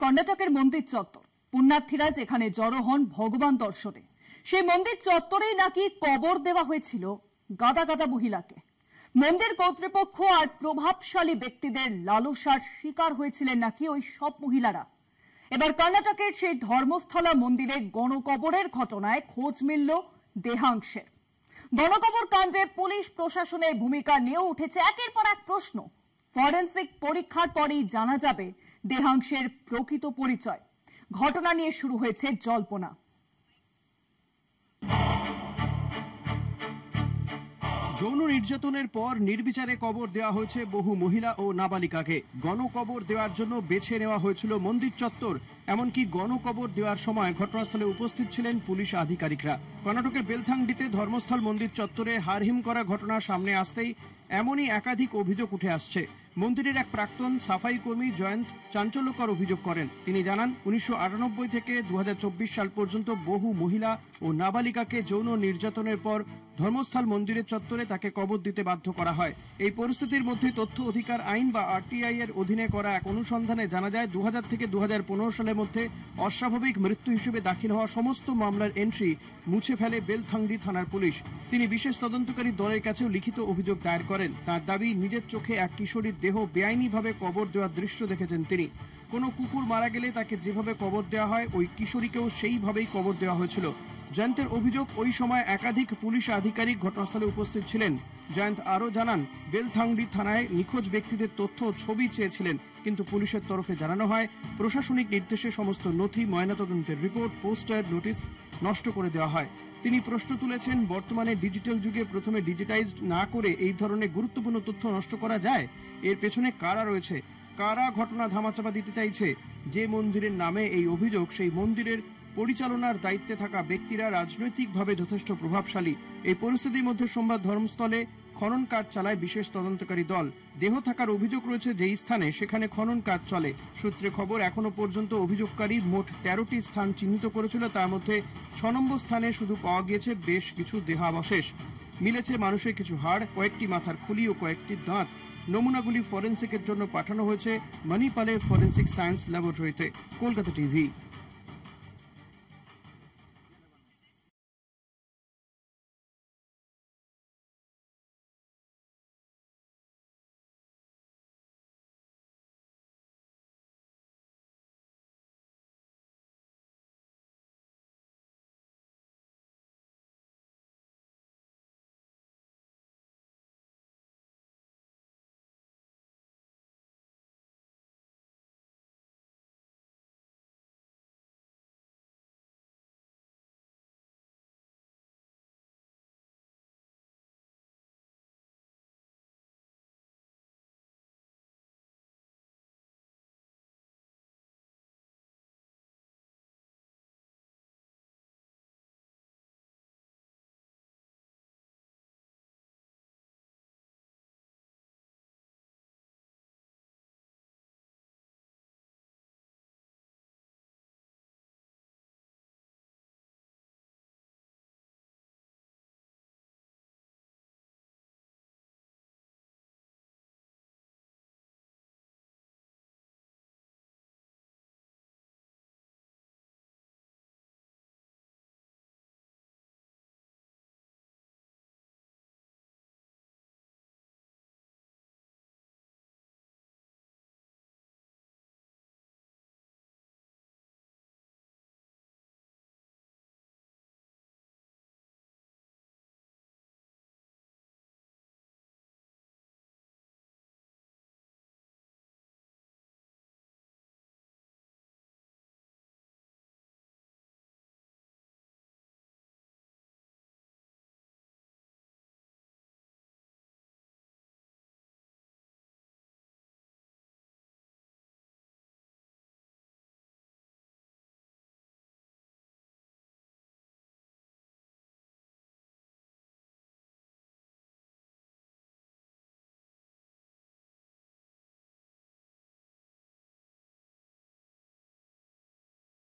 কর্ণাটকের মন্দির চত্বর। পুণ্যার্থীরা যেখানে জড়ো হন ভগবান দর্শনে, সেই মন্দির চত্বরেই নাকি কবর দেওয়া হয়েছিল গাদা গাদা মহিলাকে। মন্দির কর্তৃপক্ষ আর প্রভাবশালী ব্যক্তিদের লালসার শিকার হয়েছিলেন নাকি ওই সব মহিলারা। এবার কর্ণাটকের সেই ধর্মস্থলা মন্দিরে গণকবরের ঘটনায় খোঁজ মিলল দেহাংশের। গণকবর কাণ্ডে পুলিশ প্রশাসনের ভূমিকা নিয়েও উঠেছে একের পর এক প্রশ্ন। ফরেনসিক পরীক্ষার পরেই জানা যাবে দেহাংশের প্রকৃত পরিচয়। ঘটনা নিয়ে শুরু হয়েছে জল্পনা। যৌন নির্যাতনের পর নির্বিচারে কবর দেওয়া হয়েছে বহু মহিলা ও নাবালিকাকে। গণকবর দেওয়ার জন্য বেছে নেওয়া হয়েছিল মন্দির চত্বর। এমনকি গণকবর দেওয়ার সময় ঘটনাস্থলে উপস্থিত ছিলেন পুলিশ আধিকারিকরা। কর্ণাটকের বেলথাংডিতে ধর্মস্থল মন্দির চত্বরে হারহিম করা ঘটনা সামনে আসতেই এমনই একাধিক অভিযোগ উঠে আসছে। মন্দিরের এক প্রাক্তন সাফাই কর্মী জয়ন্ত চাঞ্চল্যকর অভিযোগ করেন। তিনি জানান, 1998 থেকে 2024 সাল পর্যন্ত বহু মহিলা ও নাবালিকাকে যৌন নির্যাতনের পর ধর্মস্থল মন্দিরের চত্বরে তাকে কবর দিতে বাধ্য করা হয়। এই পরিস্থিতির মধ্যে তথ্য অধিকার আইন বা আরটিআই এর অধীনে করা এক অনুসন্ধানে জানা যায় 2000 থেকে 2015 সালের মধ্যে অস্বাভাবিক মৃত্যু হিসেবে দাখিল হওয়া সমস্ত মামলার এন্ট্রি মুছে ফেলে বেলথাংডি থানার পুলিশ। তিনি বিশেষ তদন্তকারী দলের কাছেও লিখিত অভিযোগ দায়ের করেন। তার দাবি, নিজের চোখে এক কিশোরীর দেহ বেআইনিভাবে কবর দেওয়ার দৃশ্য দেখেছেন তিনি। কোনো কুকুর মারা গেলে তাকে যেভাবে কবর দেওয়া হয়, ওই কিশোরীকেও সেইভাবেই কবর দেওয়া হয়েছিল। জয়ন্তের অভিযোগ, ওই সময় একাধিক পুলিশ আধিকারিক ঘটনাস্থলে উপস্থিত ছিলেন। জয়ন্ত আরও জানান, বেলথাংডি থানায় নিখোঁজ ব্যক্তিদের তথ্য ছবি চেয়েছিলেন, কিন্তু পুলিশের তরফে জানানো হয় প্রশাসনিক নির্দেশে সমস্ত নথি, ময়নাতদন্তের রিপোর্ট, পোস্টার, নোটিশ নষ্ট করে দেওয়া হয়। তিনি প্রশ্ন তুলেছেন, বর্তমানে ডিজিটাল যুগে প্রথমে ডিজিটাইজড না করে এই ধরনের গুরুত্বপূর্ণ তথ্য নষ্ট করা যায়? এর পেছনে কারা রয়েছে? কারা ঘটনা ধামাচাপা দিতে চাইছে? যে মন্দিরের নামে এই অভিযোগ, সেই মন্দিরের পরিচালনার দায়িত্বে থাকা ব্যক্তিরা রাজনৈতিকভাবে যথেষ্ট প্রভাবশালী। এই পরিস্থিতির মধ্যে সোমবার ধর্মস্থলে খনন কাজ চালায় বিশেষ তদন্তকারী দল। দেহ থাকার অভিযোগ রয়েছে যেই স্থানে, সেখানে খনন কাজ চলে। সূত্রে খবর, এখনো পর্যন্ত অভিযোগকারী মোট 13টি স্থান চিহ্নিত করেছিল। তার মধ্যে 6 নম্বর স্থানে শুধু পাওয়া গিয়েছে বেশ কিছু দেহাবশেষ। মিলেছে মানুষের কিছু হাড়, কয়েকটি মাথার খুলি ও কয়েকটি দাঁত। নমুনাগুলি ফরেনসিকের জন্য পাঠানো হয়েছে মণিপালের ফরেনসিক সায়েন্স ল্যাবরেটরিতে। কলকাতা টিভি।